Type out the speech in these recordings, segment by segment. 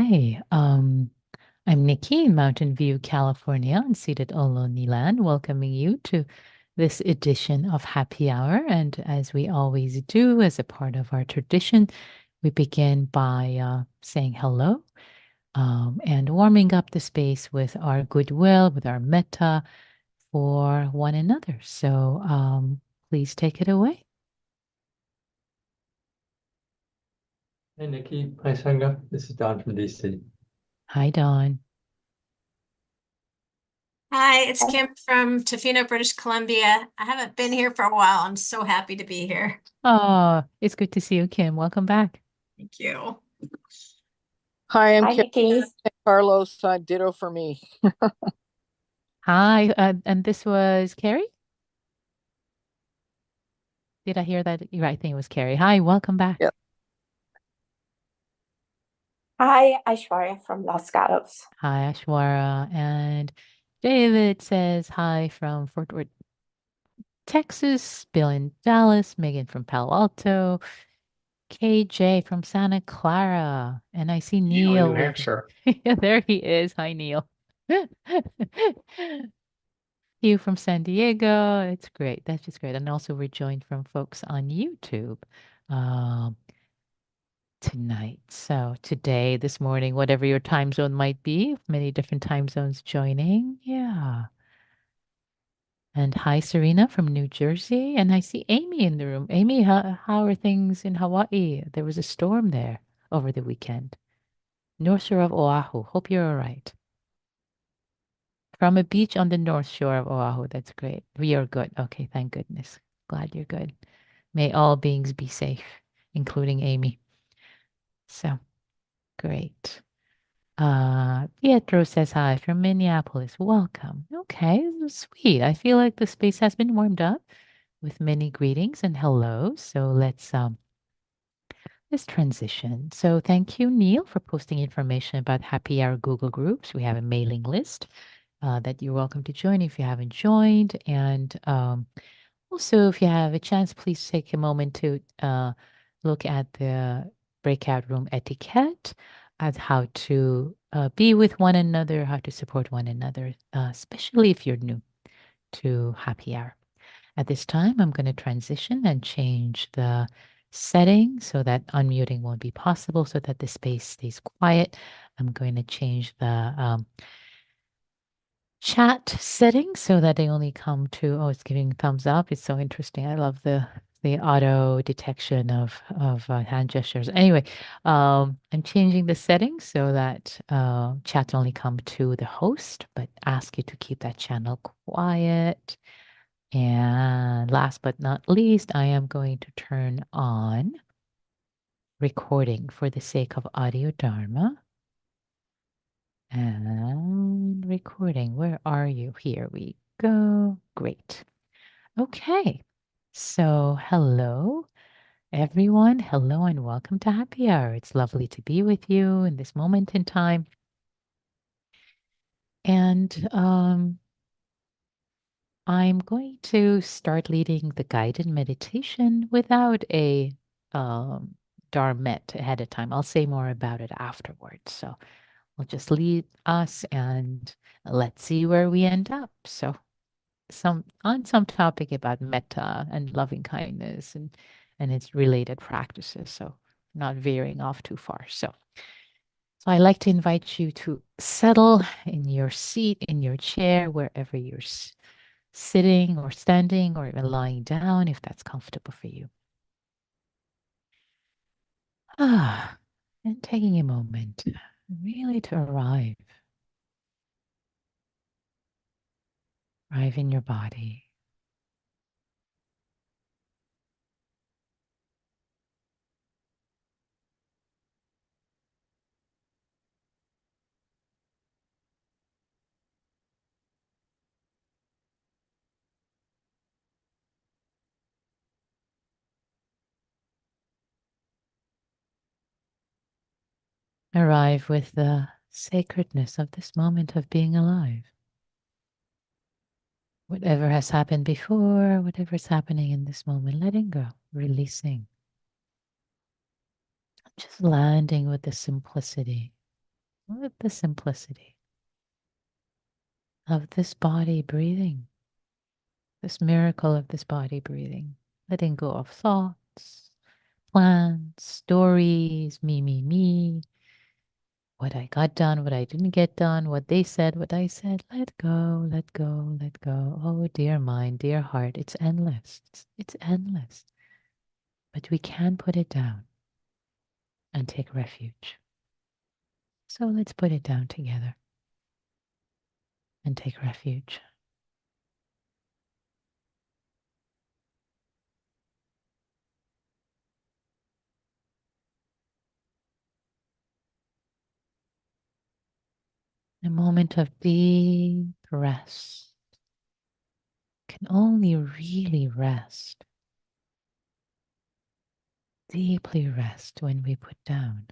Hi, I'm Nikki in Mountain View, California, unceded Ohlone land, welcoming you to this edition of Happy Hour. And as we always do, as a part of our tradition, we begin by saying hello and warming up the space with our goodwill, with our metta for one another. So please take it away. Hey Nikki, Papanca. This is Don from DC. Hi, Dawn. Hi, it's Kim from Tofino, British Columbia. I haven't been here for a while. I'm so happy to be here. Oh, it's good to see you, Kim. Welcome back. Thank you. Hi, I'm Hi, Kim Nikki. Carlos. Ditto for me. Hi, and this was Carrie? Did I hear that? Right, I think it was Carrie. Hi, welcome back. Yep. Hi, Aishwarya from Los Gatos. Hi, Ashwara. And David says hi from Fort Worth, Texas. Bill in Dallas. Megan from Palo Alto. KJ from Santa Clara. And I see Neil. New Hampshire. Yeah, there he is. Hi, Neil. You from San Diego. It's great. That's just great. And also we're joined from folks on YouTube um, tonight. So today, this morning, whatever your time zone might be, many different time zones joining. Yeah. And hi, Serena from New Jersey. And I see Amy in the room. Amy, how are things in Hawaii? There was a storm there over the weekend. North shore of Oahu. Hope you're all right. From a beach on the north shore of Oahu. That's great. We are good. Okay, thank goodness. Glad you're good. May all beings be safe, including Amy. So great. Pietro says hi from Minneapolis. Welcome. Okay, this is sweet. I feel like the space has been warmed up with many greetings and hellos. So let's transition. So thank you, Neil, for posting information about Happy Hour Google Groups. We have a mailing list that you're welcome to join if you haven't joined. And also, if you have a chance, please take a moment to look at the breakout room etiquette, at how to be with one another, how to support one another, especially if you're new to Happy Hour. At this time, I'm going to transition and change the setting so that unmuting won't be possible, so that the space stays quiet. I'm going to change the chat settings so that they only come to, oh, it's giving thumbs up. It's so interesting. I love the auto detection of hand gestures. Anyway, I'm changing the settings so that chats only come to the host, but ask you to keep that channel quiet. And last but not least, I am going to turn on recording for the sake of audio Dharma. And recording. Where are you? Here we go. Great. Okay. So, hello, everyone. Hello, and welcome to Happy Hour. It's lovely to be with you in this moment in time. And I'm going to start leading the guided meditation without a Dharmet ahead of time. I'll say more about it afterwards. So, we'll just lead us and let's see where we end up. So, some topic about metta and loving kindness and its related practices. So, not veering off too far. So I'd like to invite you to settle in your seat, in your chair, wherever you're sitting or standing or even lying down, if that's comfortable for you. And taking a moment really to arrive in your body. Arrive with the sacredness of this moment of being alive. Whatever has happened before, whatever is happening in this moment, letting go, releasing. Just landing with the simplicity with the simplicity of this body breathing, this miracle of this body breathing, letting go of thoughts, plans, stories, me, what I got done, what I didn't get done, what they said, what I said. Let go, let go, let go. Oh, dear mind, dear heart, it's endless. It's endless. But we can put it down and take refuge. So let's put it down together and take refuge. A moment of deep rest can only really rest, deeply rest when we put down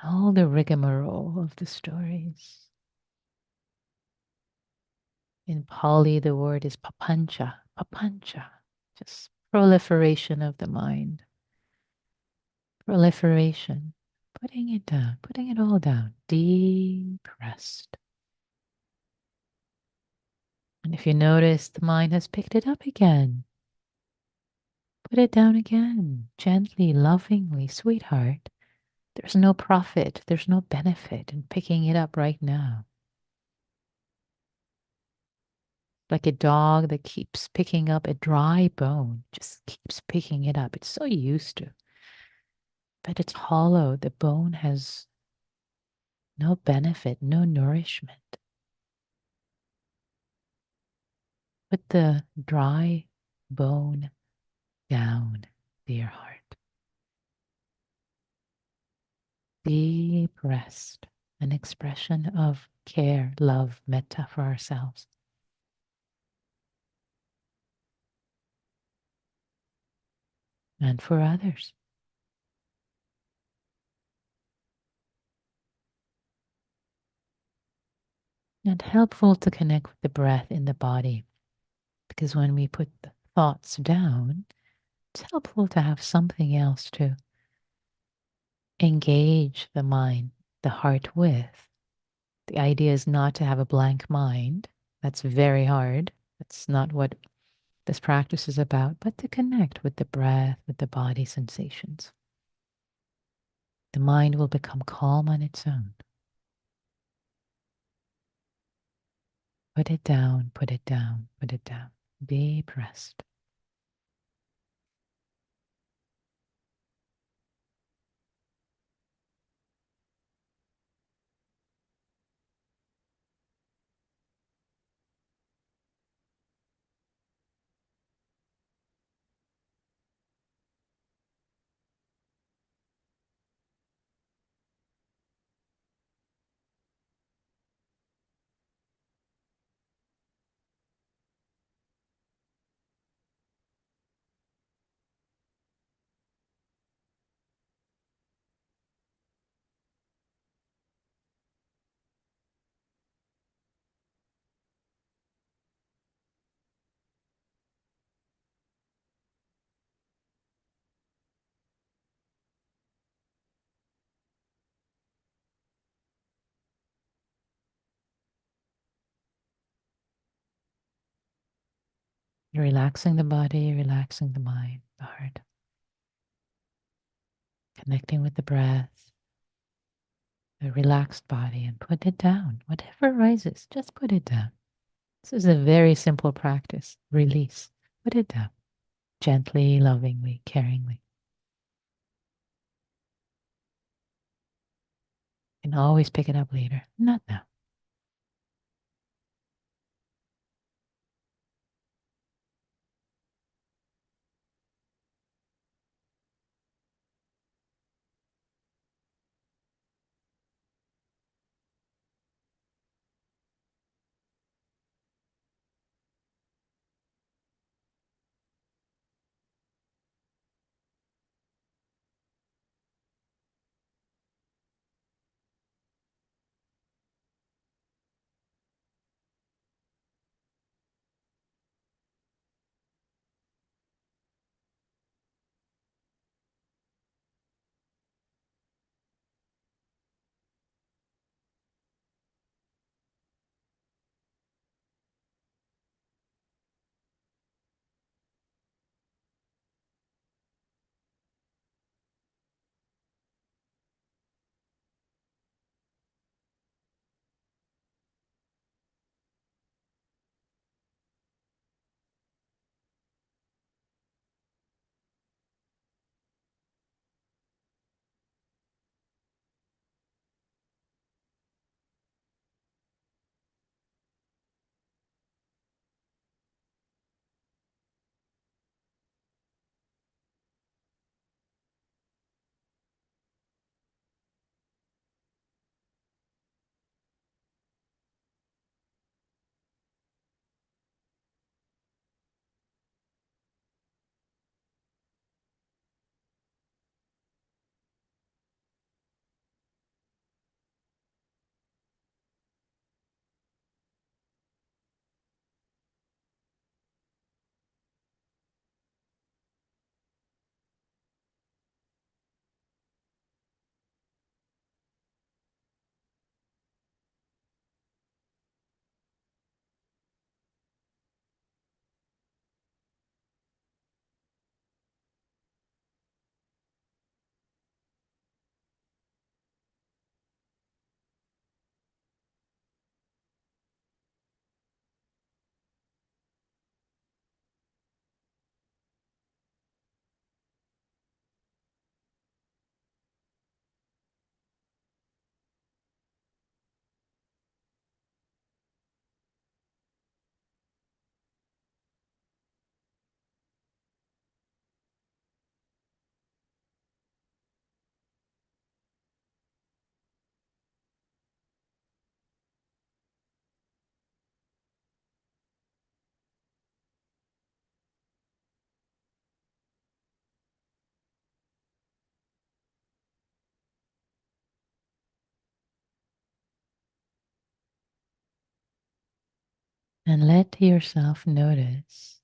all the rigmarole of the stories. In Pali, the word is papanca, papanca, just proliferation of the mind, proliferation, putting it down, putting it all down, deep rest. And if you notice the mind has picked it up again, put it down again, gently, lovingly, sweetheart. There's no profit, there's no benefit in picking it up right now. Like a dog that keeps picking up a dry bone, just keeps picking it up. It's so used to. But it's hollow. The bone has no benefit, no nourishment. Put the dry bone down, dear heart. Deep rest, an expression of care, love, metta for ourselves. And for others. And helpful to connect with the breath in the body. Because when we put the thoughts down, it's helpful to have something else to engage the mind, the heart with. The idea is not to have a blank mind. That's very hard. That's not what this practice is about, but to connect with the breath, with the body sensations. The mind will become calm on its own. Put it down, put it down, put it down. Deep rest. You're relaxing the body, relaxing the mind, the heart. Connecting with the breath, the relaxed body, and put it down. Whatever arises, just put it down. This is a very simple practice. Release. Put it down. Gently, lovingly, caringly. You can always pick it up later. Not now. And let yourself notice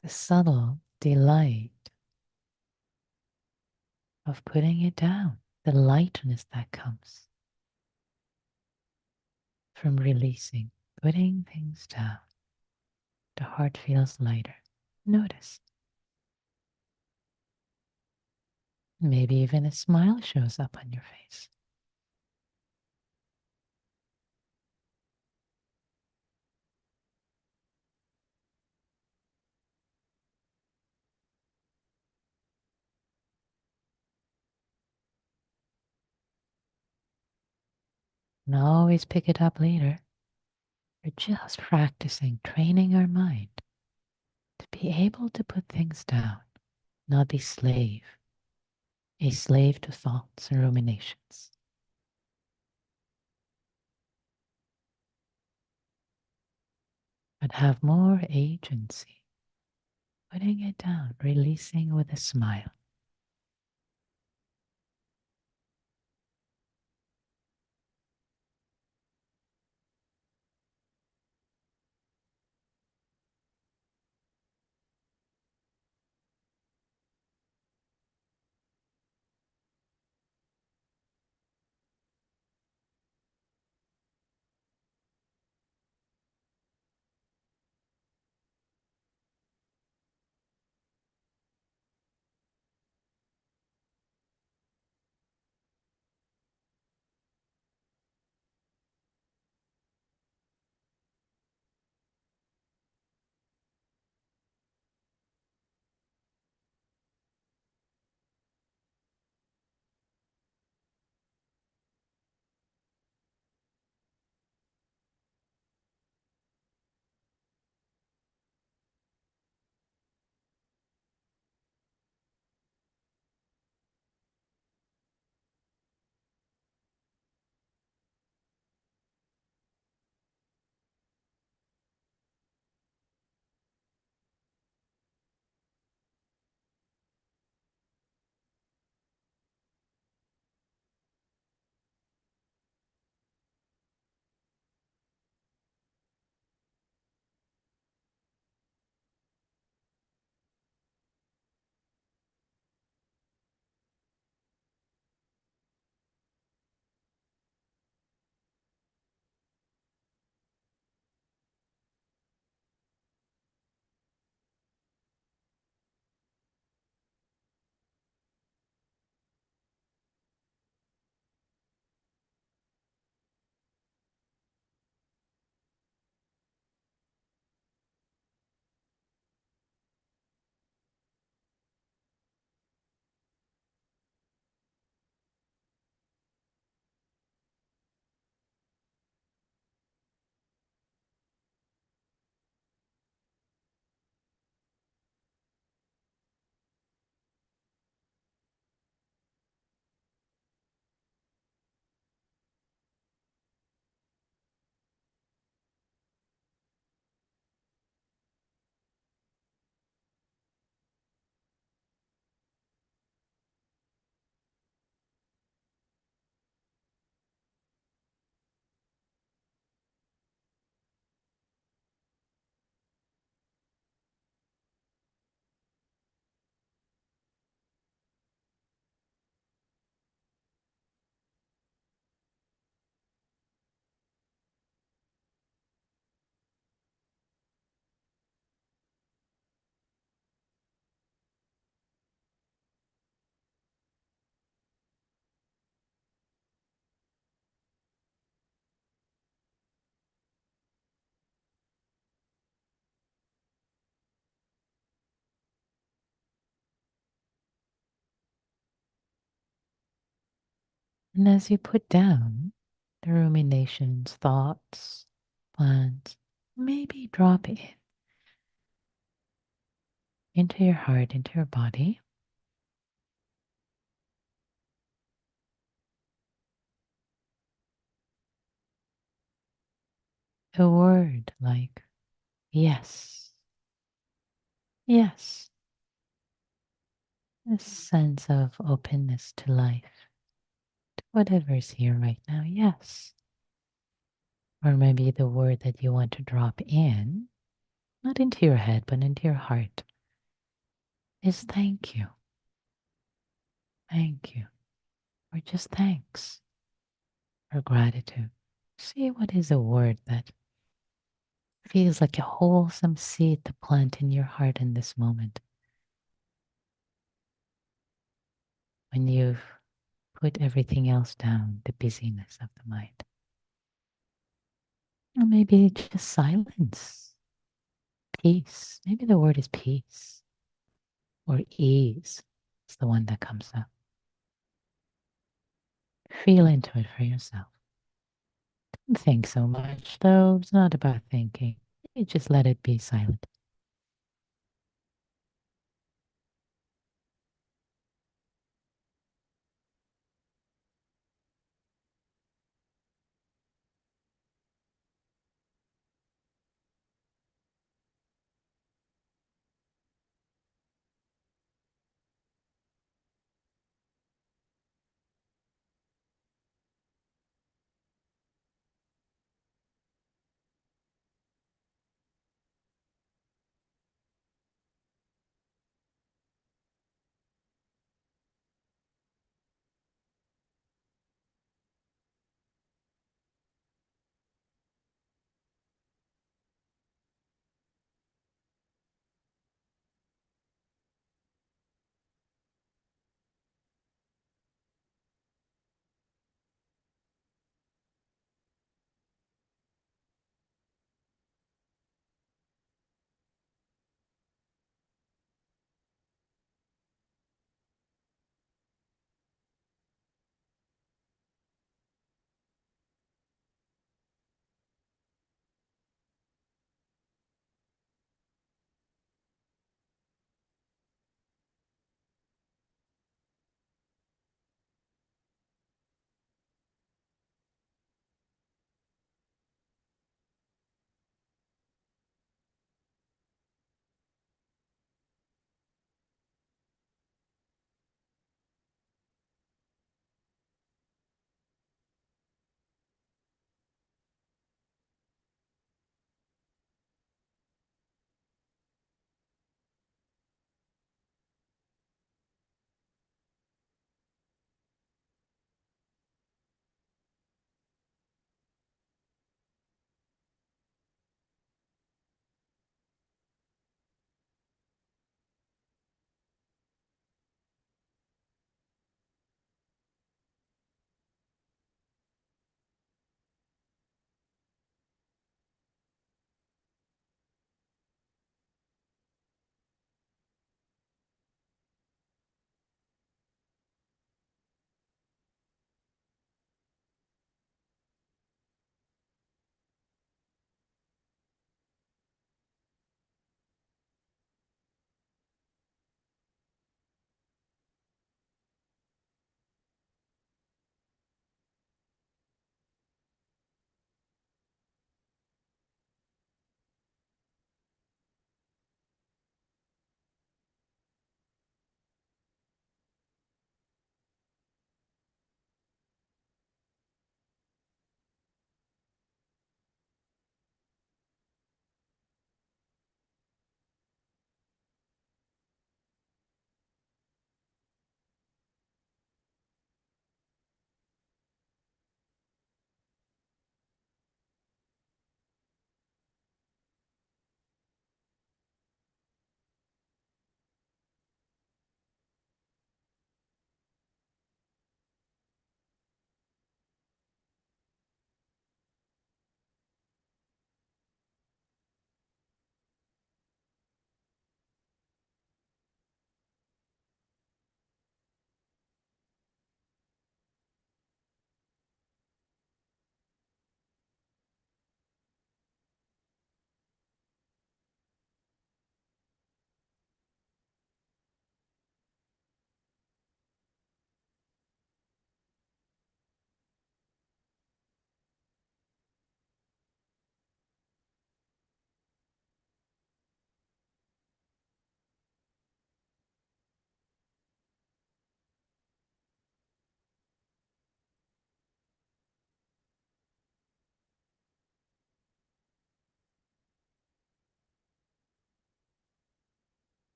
the subtle delight of putting it down, the lightness that comes from releasing, putting things down. The heart feels lighter. Notice. Maybe even a smile shows up on your face. And always pick it up later. We're just practicing, training our mind to be able to put things down, not be a slave to thoughts and ruminations. But have more agency, putting it down, releasing with a smile. And as you put down the ruminations, thoughts, plans, maybe drop in into your heart, into your body. A word like yes, yes. A sense of openness to life, to whatever is here right now. Yes. Or maybe the word that you want to drop in, not into your head, but into your heart, is thank you. Thank you. Or just thanks. Or gratitude. See what is a word that feels like a wholesome seed to plant in your heart in this moment. When you've put everything else down, the busyness of the mind. Or maybe just silence, peace. Maybe the word is peace. Or ease is the one that comes up. Feel into it for yourself. Don't think so much, though. It's not about thinking. You just let it be silent.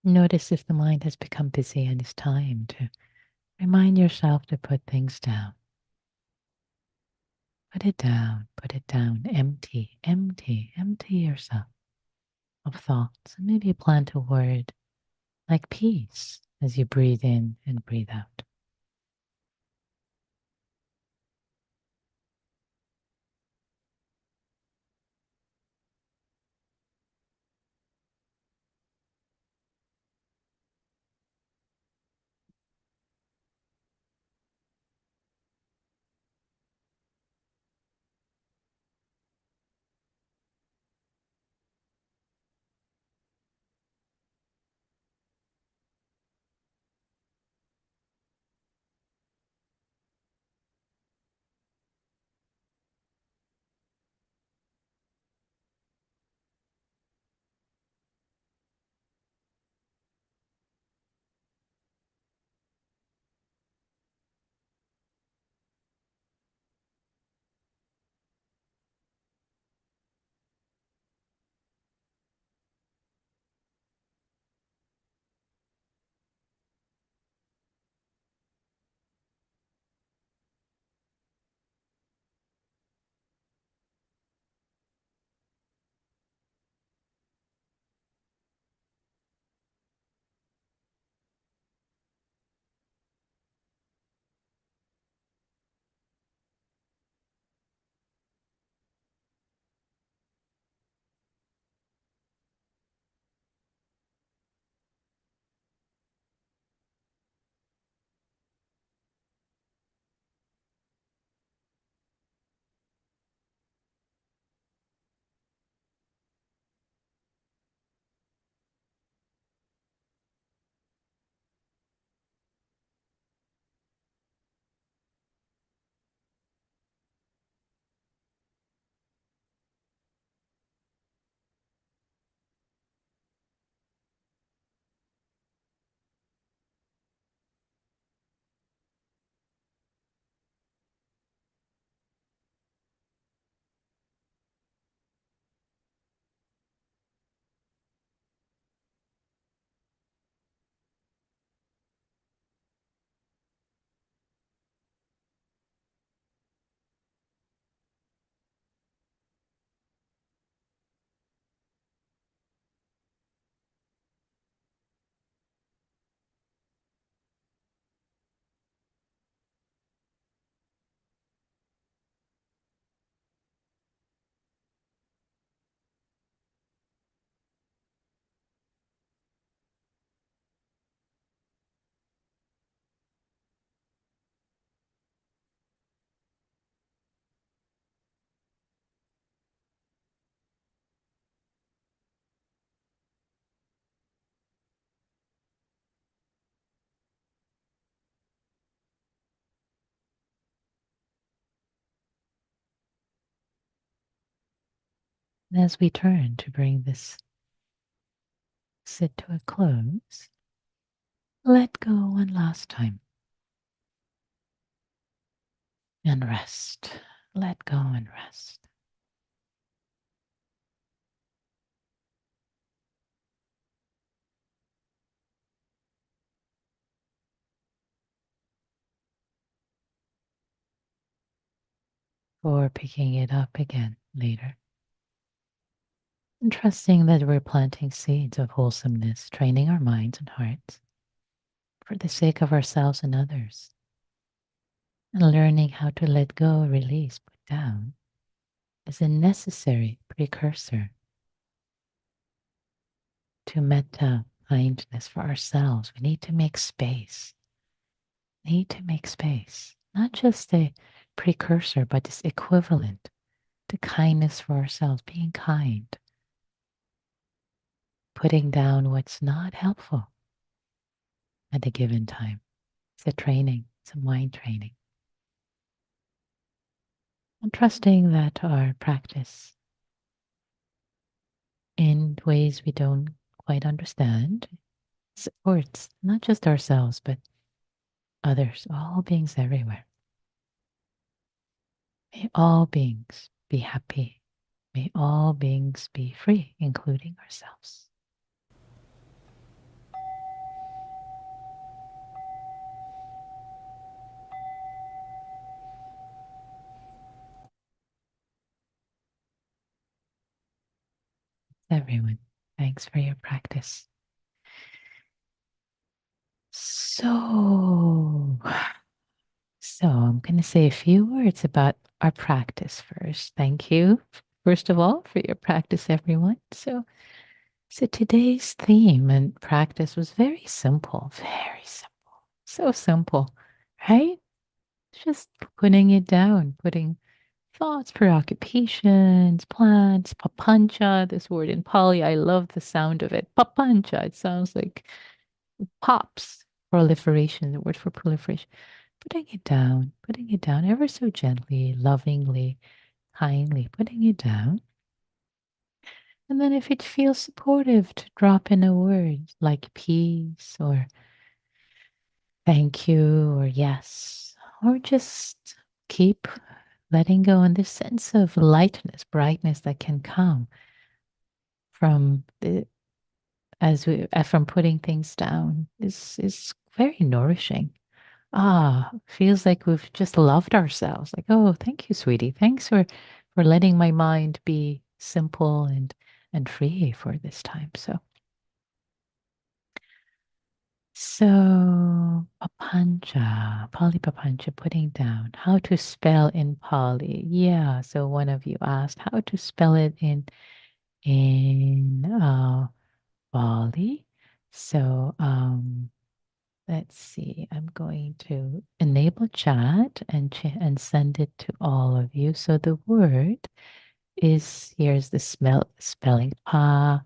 Notice if the mind has become busy and it's time to remind yourself to put things down. Put it down, put it down. Empty, empty, empty yourself of thoughts. And maybe plant a word like peace as you breathe in and breathe out. And as we turn to bring this sit to a close, let go one last time and rest. Let go and rest. For picking it up again later. And trusting that we're planting seeds of wholesomeness, training our minds and hearts for the sake of ourselves and others. And learning how to let go, release, put down is a necessary precursor to metta, kindness for ourselves. We need to make space. Need to make space. Not just a precursor, but this equivalent to kindness for ourselves, being kind, putting down what's not helpful at a given time. It's a training, it's a mind training. And trusting that our practice in ways we don't quite understand supports not just ourselves, but others, all beings everywhere. May all beings be happy. May all beings be free, including ourselves. everyone. Thanks for your practice. So, I'm going to say a few words about our practice first. Thank you, first of all, for your practice, everyone. So today's theme and practice was very simple, so simple, right? Just putting it down, putting thoughts, preoccupations, plans, papancha, this word in Pali. I love the sound of it. Papancha, it sounds like pops. Proliferation, the word for proliferation. Putting it down ever so gently, lovingly, kindly, putting it down. And then if it feels supportive to drop in a word like peace or thank you or yes, or just keep letting go in this sense of lightness, brightness that can come from from putting things down is very nourishing. Feels like we've just loved ourselves. Like, oh, thank you, sweetie. Thanks for letting my mind be simple and free for this time. So Papancha, Pali Papancha, putting down how to spell in Pali. Yeah. So one of you asked how to spell it in Pali. So let's see. I'm going to enable chat and send it to all of you. So the word is here's the spelling pancha.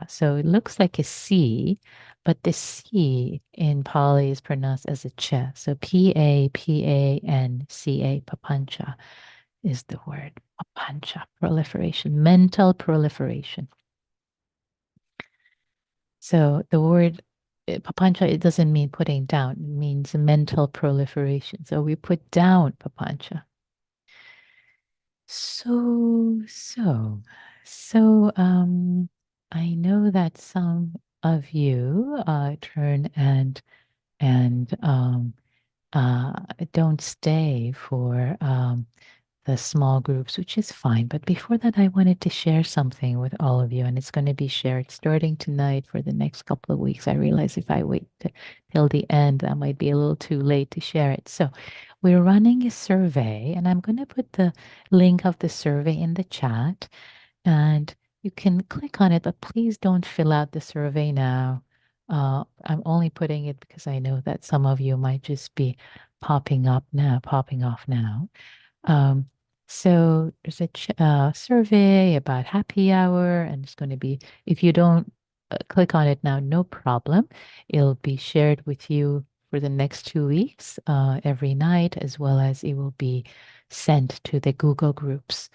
So it looks like a C, but the C in Pali is pronounced as a ch. So Papanca, papancha is the word. Papancha, proliferation, mental proliferation. So the word papancha, it doesn't mean putting down, it means mental proliferation. So we put down papancha. So, I know that some of you turn and uh, don't stay for the small groups, which is fine. But before that, I wanted to share something with all of you, and it's going to be shared starting tonight for the next couple of weeks. I realize if I wait till the end, that might be a little too late to share it. So, we're running a survey, and I'm going to put the link of the survey in the chat, and you can click on it, but please don't fill out the survey now. I'm only putting it because I know that some of you might just be popping off now. Um, so there's a survey about happy hour, and it's going to be, if you don't click on it now, no problem. It'll be shared with you for the next 2 weeks, every night, as well as it will be sent to the Google Groups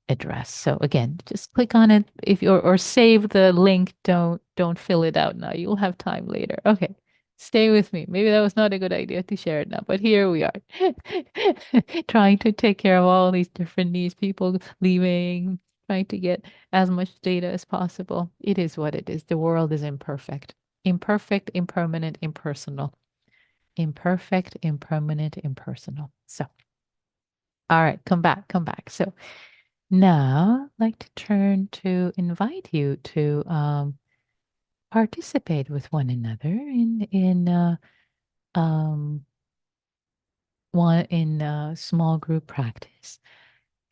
address. So again, just click on it if you're or save the link. Don't fill it out now. You'll have time later. Okay. Stay with me. Maybe that was not a good idea to share it now, but here we are. Trying to take care of all these different needs, people leaving, trying to get as much data as possible. It is what it is. The world is imperfect. Imperfect, impermanent, impersonal. Imperfect, impermanent, impersonal. So, all right, come back. So now I'd like to turn to invite you to participate with one another in um, small group practice.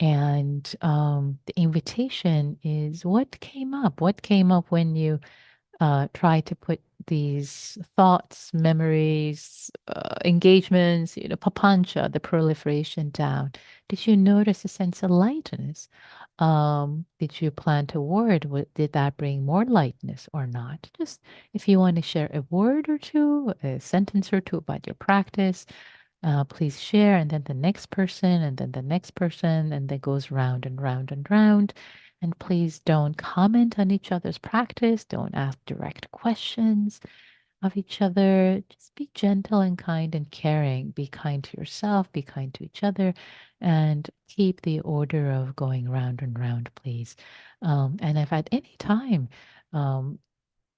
And the invitation is what came up? What came up when you try to put these thoughts, memories, engagements, papancha, the proliferation down? Did you notice a sense of lightness? Did you plant a word? Did that bring more lightness or not? Just if you want to share a word or two, a sentence or two about your practice, please share. And then the next person, and then the next person, and that goes round and round and round. And please don't comment on each other's practice. Don't ask direct questions of each other. Just be gentle and kind and caring. Be kind to yourself, be kind to each other, and keep the order of going round and round, please. And if at any time um,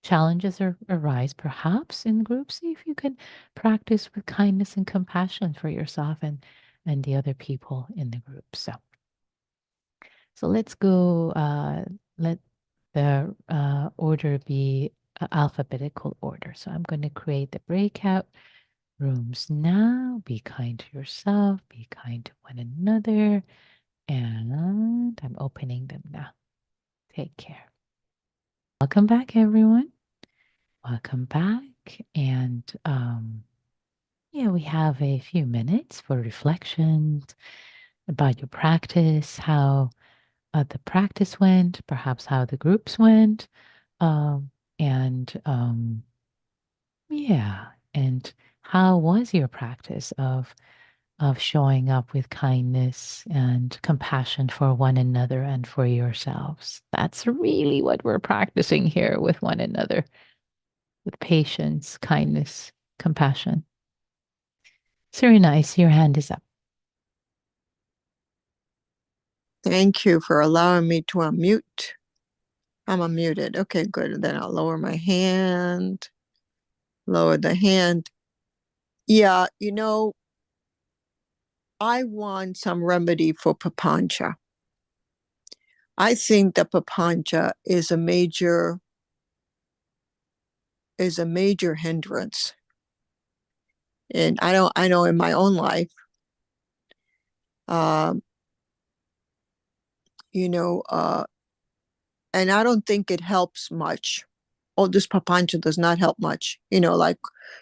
challenges arise, perhaps in groups, see if you can practice with kindness and compassion for yourself and the other people in the group. So let's go, let the order be alphabetical order. So I'm going to create the breakout rooms now. Be kind to yourself, be kind to one another. And I'm opening them now. Take care. Welcome back, everyone. Welcome back. And yeah, we have a few minutes for reflections about your practice, how the practice went, perhaps how the groups went. And yeah, and how was your practice of showing up with kindness and compassion for one another and for yourselves? That's really what we're practicing here with one another, with patience, kindness, compassion. Serena, I see your hand is up. Thank you for allowing me to unmute. I'm unmuted. Okay, good. Then I'll lower my hand. Lower the hand. Yeah, I want some remedy for Papanca. I think that Papanca is a major hindrance. And I know in my own life, and I don't think it helps much. Oh, this Papancha does not help much. Like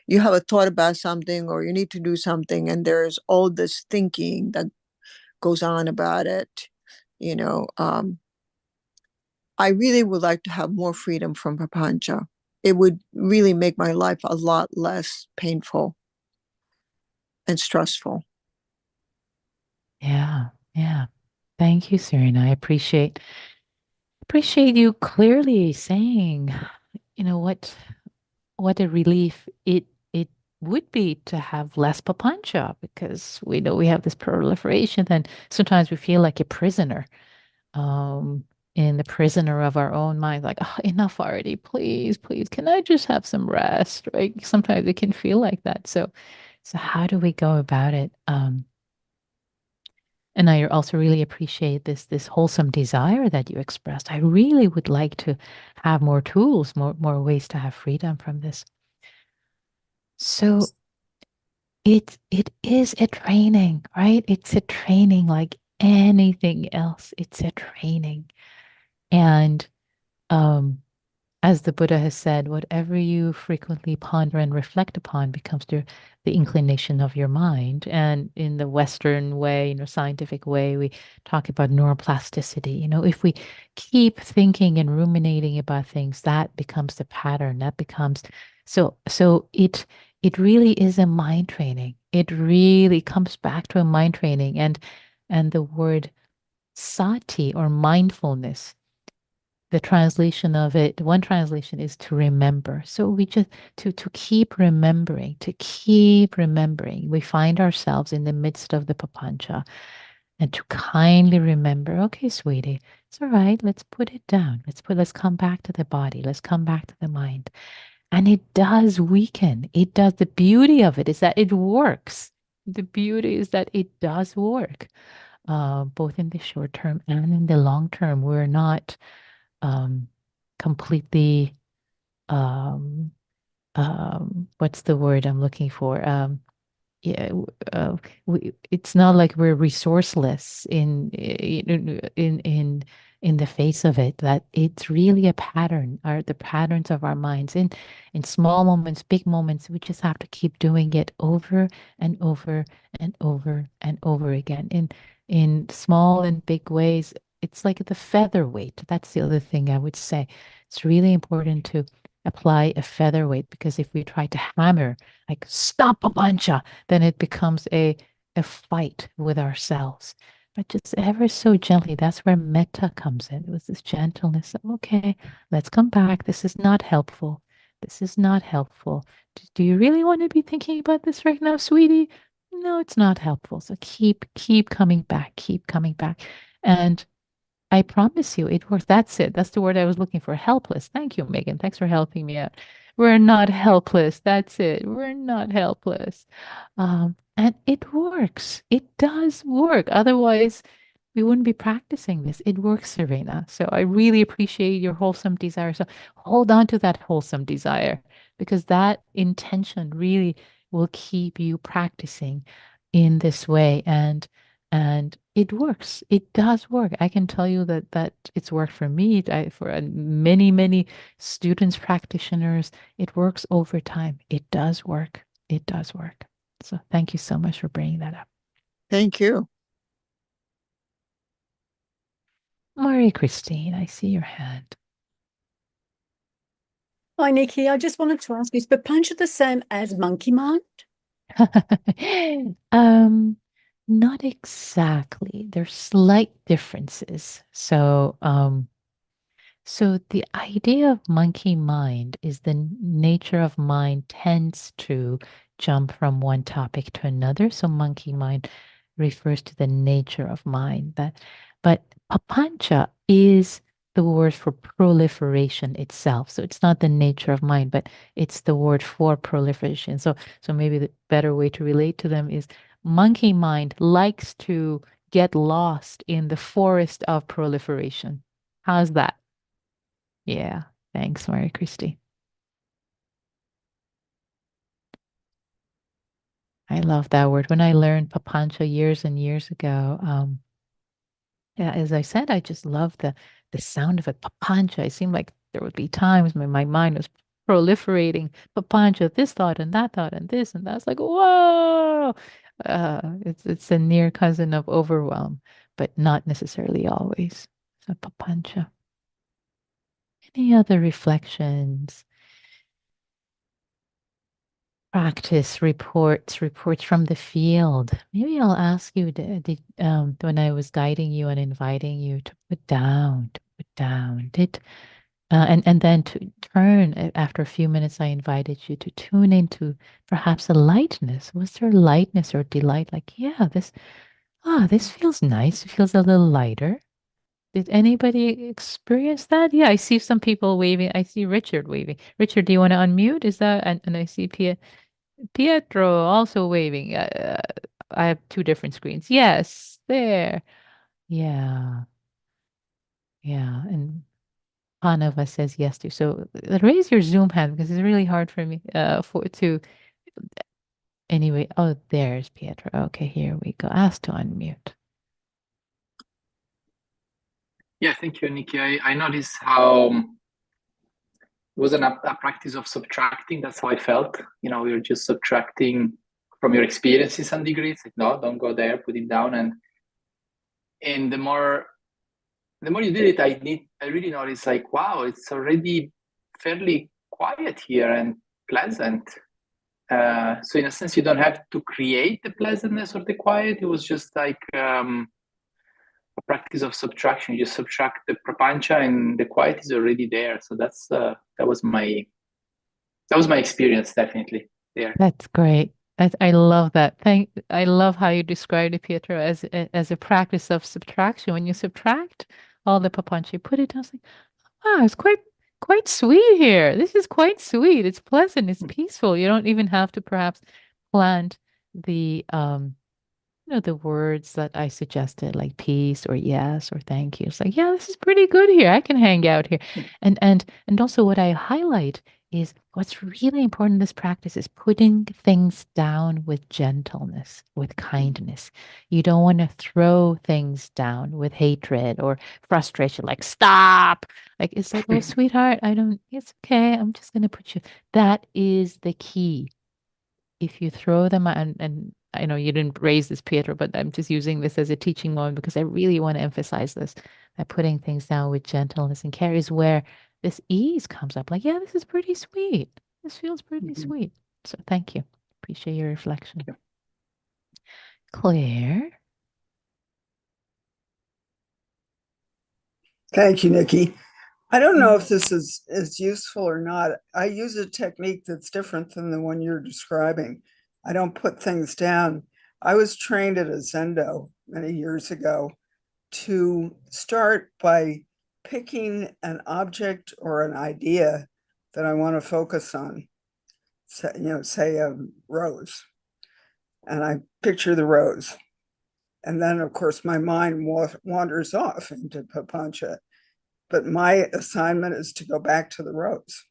you have a thought about something or you need to do something, and there's all this thinking that goes on about it. I really would like to have more freedom from Papancha. It would really make my life a lot less painful and stressful. Yeah, yeah. Thank you, Serena. I appreciate you clearly saying, what a relief it would be to have less papancha, because we know we have this proliferation, and sometimes we feel like a prisoner, um, in the prisoner of our own mind, like, oh, enough already, please, please, can I just have some rest? Right? Sometimes it can feel like that. So how do we go about it? And I also really appreciate this wholesome desire that you expressed. I really would like to have more tools, more ways to have freedom from this. So it is a training, right? It's a training like anything else. It's a training. And um as the Buddha has said, whatever you frequently ponder and reflect upon becomes the inclination of your mind. And in the Western way, scientific way, we talk about neuroplasticity. If we keep thinking and ruminating about things, that becomes the pattern. That becomes so it really is a mind training. It really comes back to a mind training. And the word sati, or mindfulness, the translation of it, one translation is to remember. So we just to keep remembering, to keep remembering. We find ourselves in the midst of the papancha, and to kindly remember, okay, sweetie, it's all right. Let's put it down. Let's come back to the body. Let's come back to the mind. And it does weaken. It does. The beauty of it is that it works. The beauty is that it does work, both in the short term and in the long term. We're not um, completely, um, what's the word I'm looking for? Yeah, it's not like we're resourceless in the face of it. That it's really a pattern, are the patterns of our minds in small moments, big moments. We just have to keep doing it over and over and over and over again in small and big ways. It's like the featherweight. That's the other thing I would say. It's really important to apply a featherweight, because if we try to hammer, like, stop a buncha, then it becomes a fight with ourselves. But just ever so gently, that's where metta comes in. It was this gentleness of, okay, let's come back. This is not helpful. This is not helpful. Do you really want to be thinking about this right now, sweetie? No, it's not helpful. So keep coming back, keep coming back. And I promise you, it works. That's it. That's the word I was looking for. Helpless. Thank you, Megan. Thanks for helping me out. We're not helpless. That's it. We're not helpless. And it works. It does work. Otherwise, we wouldn't be practicing this. It works, Serena. So I really appreciate your wholesome desire. So hold on to that wholesome desire because that intention really will keep you practicing in this way. And it works. It does work. I can tell you that it's worked for me, for many, many students, practitioners. It works over time. It does work. It does work. So thank you so much for bringing that up. Thank you. Marie Christine, I see your hand. Hi, Nikki. I just wanted to ask, is Papancha the same as monkey mind? Um, Not exactly. There's slight differences. So the idea of monkey mind is the nature of mind tends to jump from one topic to another. So monkey mind refers to the nature of mind. But papancha is the word for proliferation itself. So it's not the nature of mind, but it's the word for proliferation. So maybe the better way to relate to them is monkey mind likes to get lost in the forest of proliferation. How's that? Yeah, thanks, Mary Christie. I love that word. When I learned Papancha years and years ago, yeah, as I said, I just love the sound of it. Papancha. It seemed like there would be times when my mind was proliferating Papancha, this thought and that thought and this and that. It's like, whoa! It's a near cousin of overwhelm, but not necessarily always. So Papancha. Any other reflections? Practice reports from the field. Maybe I'll ask you, when I was guiding you and inviting you to put down, and then to turn after a few minutes, I invited you to tune into perhaps a lightness. Was there lightness or delight? Like, yeah, this feels nice. It feels a little lighter. Did anybody experience that? Yeah, I see some people waving. I see Richard waving. Richard, do you want to unmute? Is that, and I see Pietro also waving. I have two different screens. Yes, there. Yeah, yeah. And Panova says yes too. So raise your Zoom hand because it's really hard for me for to anyway. Oh, there's Pietro. Okay, here we go. Ask to unmute. Yeah, thank you, Nikki. I noticed how it was a practice of subtracting. That's how I felt. You're just subtracting from your experiences and degrees. Like, no, don't go there. Put it down. And the more you did it, I really noticed, like, wow, it's already fairly quiet here and pleasant. So in a sense, you don't have to create the pleasantness or the quiet. It was just like a practice of subtraction. You just subtract the prapancha, and the quiet is already there. So that was my experience, definitely there. That's great. I love that. I love how you described it, Pietro, as a practice of subtraction. When you subtract all the papancha, put it down. It's like, wow, it's quite sweet here. This is quite sweet. It's pleasant. It's peaceful. You don't even have to perhaps plant the the words that I suggested, like peace or yes or thank you. It's like, yeah, this is pretty good here. I can hang out here. And also what I highlight is what's really important in this practice is putting things down with gentleness, with kindness. You don't want to throw things down with hatred or frustration, like stop. Like it's like, oh, sweetheart, it's okay. I'm just gonna put you. That is the key. If you throw them and I know you didn't raise this, Pietro, but I'm just using this as a teaching moment because I really want to emphasize this, that putting things down with gentleness and care is where this ease comes up. Like, yeah, this is pretty sweet. This feels pretty sweet. So thank you. Appreciate your reflection. Claire. Thank you, Nikki. I don't know if this is useful or not. I use a technique that's different than the one you're describing. I don't put things down. I was trained at a Zendo many years ago to start by picking an object or an idea that I want to focus on. Say a rose, and I picture the rose. And then, of course, my mind wanders off into Papancha. But my assignment is to go back to the rose.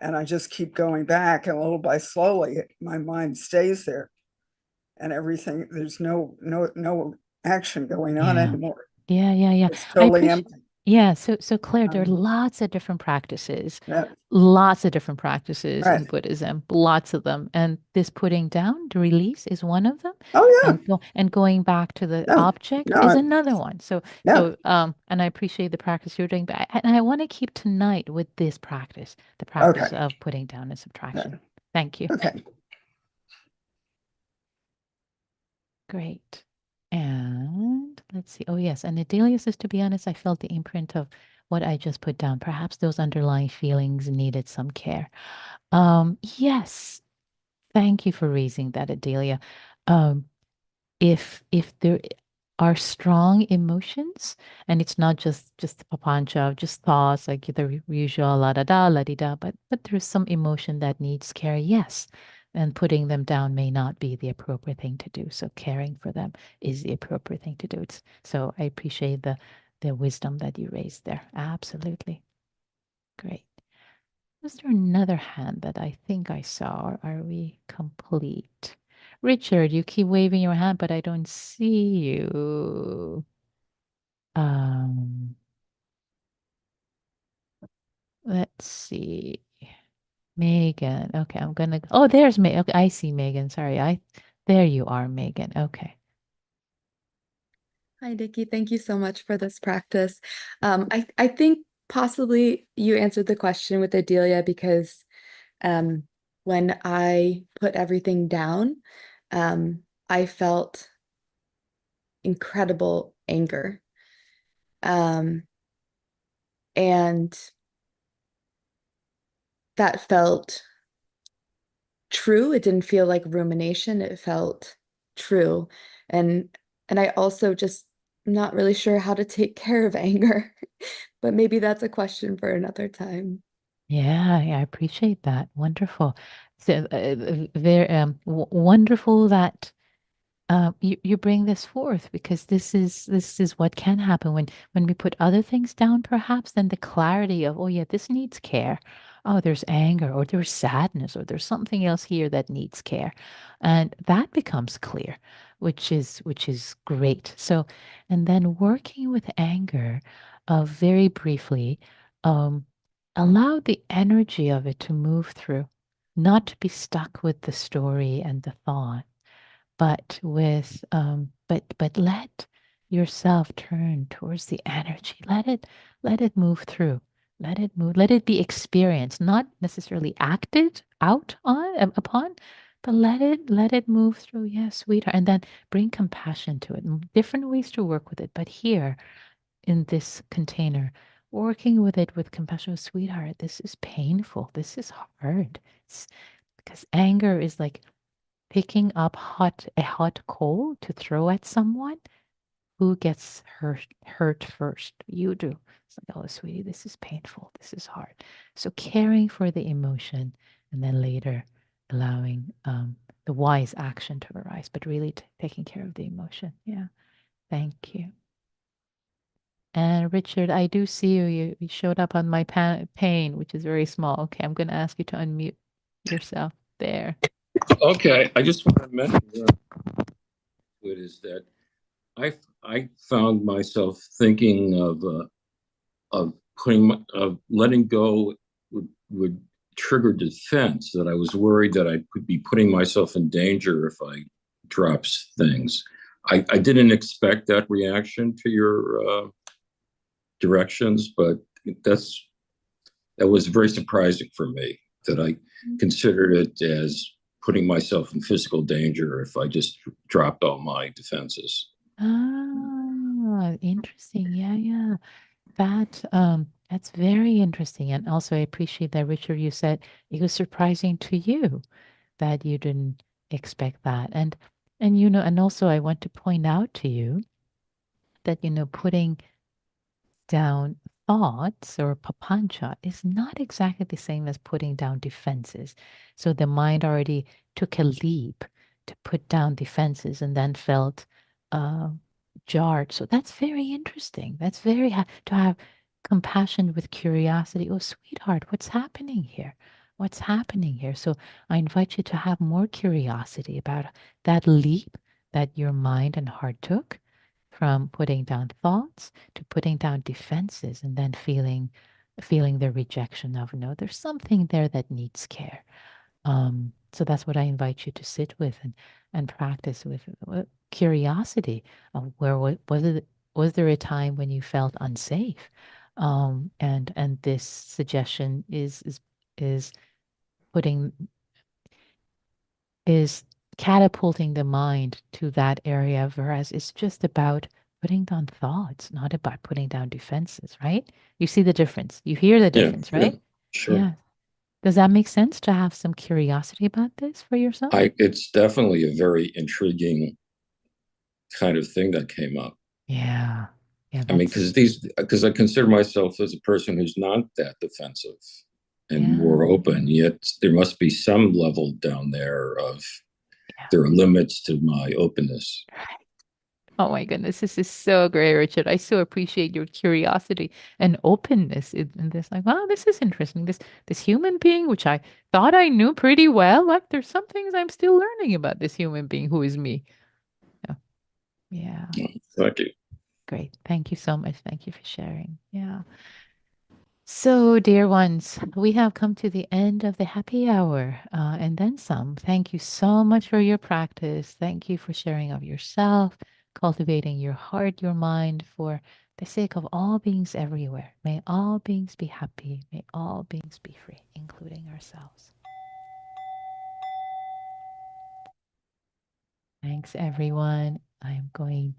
And I just keep going back, and little by slowly, my mind stays there. And everything, there's no action going on Yeah. anymore. Yeah. It's I totally appreciate. empty. Yeah. So Claire, there are Um, lots of different practices. Yeah, Lots of different practices in right. Buddhism, lots of them. And this putting down, the release is one of them. Oh, yeah. And going back to the No, object no, is another one. no. And I appreciate the practice you're doing, but I want to keep tonight with this practice, the practice Okay. of putting down and subtraction. Yeah. Thank you. Okay. Great. And let's see. Oh, yes. And Adelia says, to be honest, I felt the imprint of what I just put down. Perhaps those underlying feelings needed some care. Yes. Thank you for raising that, Adelia. Um, if there are strong emotions, and it's not just the papancha, just thoughts like the usual la da da la di da, but there's some emotion that needs care, yes. And putting them down may not be the appropriate thing to do. So caring for them is the appropriate thing to do. So I appreciate the wisdom that you raised there. Absolutely. Great. Was there another hand that I think I saw, or are we complete? Richard, you keep waving your hand, but I don't see you. Um, let's see. Megan. Okay, I'm gonna. Oh, there's Megan. Okay, I see Megan. Sorry, there you are, Megan. Okay. Hi, Nikki. Thank you so much for this practice. I think possibly you answered the question with Adelia because when I put everything down, I felt incredible anger. And that felt true. It didn't feel like rumination. It felt true. And I also just not really sure how to take care of anger, but maybe that's a question for another time. Yeah, I appreciate that. Wonderful. So, very wonderful that you bring this forth, because this is what can happen when we put other things down, perhaps, then the clarity of, oh yeah, this needs care. Oh, there's anger, or there's sadness, or there's something else here that needs care. And that becomes clear, which is great. So, and then working with anger, very briefly, um, allow the energy of it to move through, not to be stuck with the story and the thought, but let yourself turn towards the energy. Let it move through. Let it move. Let it be experienced, not necessarily acted out upon, but let it move through. Yes, sweetheart. And then bring compassion to it. Different ways to work with it. But here in this container, working with it with compassion, sweetheart, this is painful. This is hard. Because anger is like picking up a hot coal to throw at someone. Who gets hurt first? You do. It's like, oh, sweetie, this is painful. This is hard. So caring for the emotion, and then later allowing the wise action to arise, but really taking care of the emotion. Yeah. Thank you. And Richard, I do see you. You showed up on my pane, which is very small. Okay, I'm going to ask you to unmute yourself there. Okay, I just want to mention it is that I found myself thinking of letting go would trigger defense, that I was worried that I could be putting myself in danger if I dropped things. I didn't expect that reaction to your directions, but that was very surprising for me, that I considered it as putting myself in physical danger if I just dropped all my defenses. Ah, interesting. Yeah. That's very interesting. And also I appreciate that, Richard, you said it was surprising to you that you didn't expect that. And also I want to point out to you that, putting down thoughts or papancha is not exactly the same as putting down defenses. So the mind already took a leap to put down defenses and then felt uh, jarred. So that's very interesting. That's very to have compassion with curiosity. Oh, sweetheart, what's happening here? What's happening here? So I invite you to have more curiosity about that leap that your mind and heart took from putting down thoughts to putting down defenses and then feeling the rejection of no, there's something there that needs care. So that's what I invite you to sit with and practice with curiosity. Where was there a time when you felt unsafe? And this suggestion is putting is catapulting the mind to that area, whereas it's just about putting down thoughts, not about putting down defenses, right? You see the difference. You hear the Yeah, difference, yeah, right? sure. Yeah. Does that make sense to have some curiosity about this for yourself? It's definitely a very intriguing kind of thing that came up. Yeah. Yeah, I mean, that's because I consider myself as a person who's not that defensive and yeah. more open, yet there must be some level down there of Yeah. there are limits to my openness. Oh my goodness, this is so great, Richard. I so appreciate your curiosity and openness in this. Like, wow, this is interesting. This human being, which I thought I knew pretty well, like there's some things I'm still learning about this human being who is me. Yeah. Yeah. Thank you. Great. Thank you so much. Thank you for sharing. Yeah. So, dear ones, we have come to the end of the happy hour and then some. Thank you so much for your practice. Thank you for sharing of yourself, cultivating your heart, your mind for the sake of all beings everywhere. May all beings be happy. May all beings be free, including ourselves. Thanks, everyone. I'm going